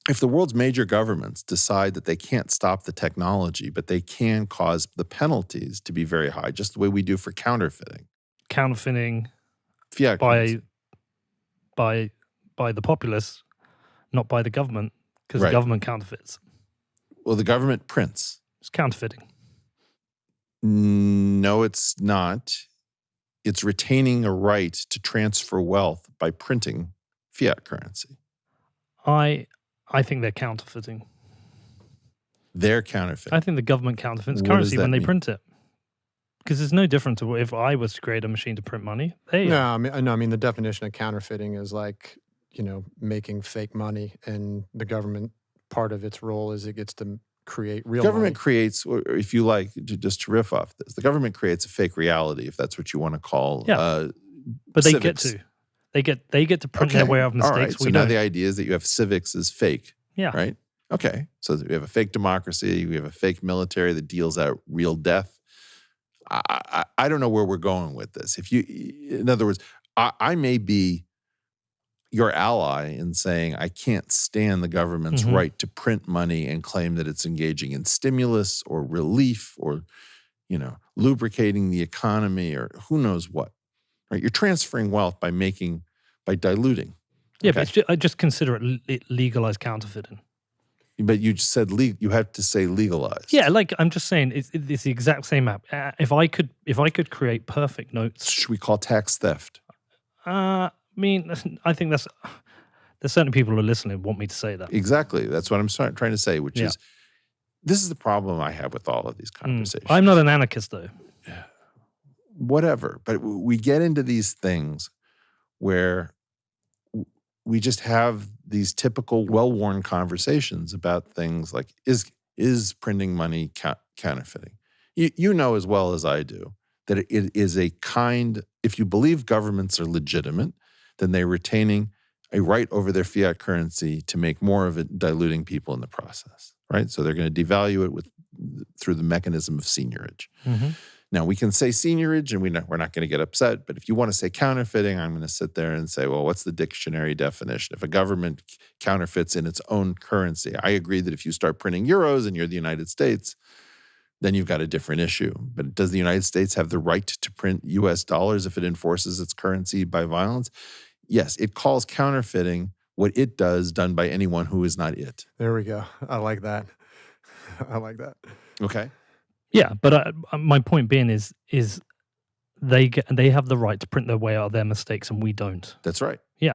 if the world's major governments decide that they can't stop the technology, but they can cause the penalties to be very high, just the way we do for counterfeiting. Counterfeiting Fiat currency. by the populace, not by the government, because Right. the government counterfeits. Well, the government prints. It's counterfeiting. No, it's not. It's retaining a right to transfer wealth by printing fiat currency. I think they're counterfeiting. They're counterfeiting. I think the government counterfeits What currency does that when they mean? print it. Because it's no different to if I was to create a machine to print money. No, I mean the definition of counterfeiting is like, making fake money, and the government, part of its role is it gets to create real Government money. creates, or if you like, just to riff off this, the government creates a fake reality, if that's what you want to call. Yeah. But they civics. get to. They get to print their way out of mistakes. All right. So we now don't. the idea is that you have civics as fake. Yeah. Right? Okay. So we have a fake democracy. We have a fake military that deals out real death. I don't know where we're going with this. In other words, I may be your ally in saying I can't stand the government's right to print money and claim that it's engaging in stimulus or relief or, lubricating the economy or who knows what. Right? You're transferring wealth by diluting. Yeah, Okay? but I just consider it legalized counterfeiting. But you just said you had to say legalized. Yeah, like I'm just saying, it's the exact same app. If I could create perfect notes, Should we call tax theft? I think there's certain people who are listening who want me to say that. Exactly. That's what I'm trying to say, which is this is the problem I have with all of these conversations. I'm not an anarchist, though. Whatever. But we get into these things where we just have these typical well-worn conversations about things like, is printing money counterfeiting? You know as well as I do that it is if you believe governments are legitimate, then they're retaining a right over their fiat currency to make more of it, diluting people in the process, right? So they're going to devalue it through the mechanism of seigniorage. Mm-hmm. Now, we can say seigniorage and we're not going to get upset, but if you want to say counterfeiting, I'm going to sit there and say, well, what's the dictionary definition? If a government counterfeits in its own currency, I agree that if you start printing euros and you're the United States, then you've got a different issue. But does the United States have the right to print US dollars if it enforces its currency by violence? Yes, it calls counterfeiting what it does done by anyone who is not it. There we go. I like that. Okay. Yeah, but my point being is they have the right to print their way out of their mistakes, and we don't. That's right. Yeah,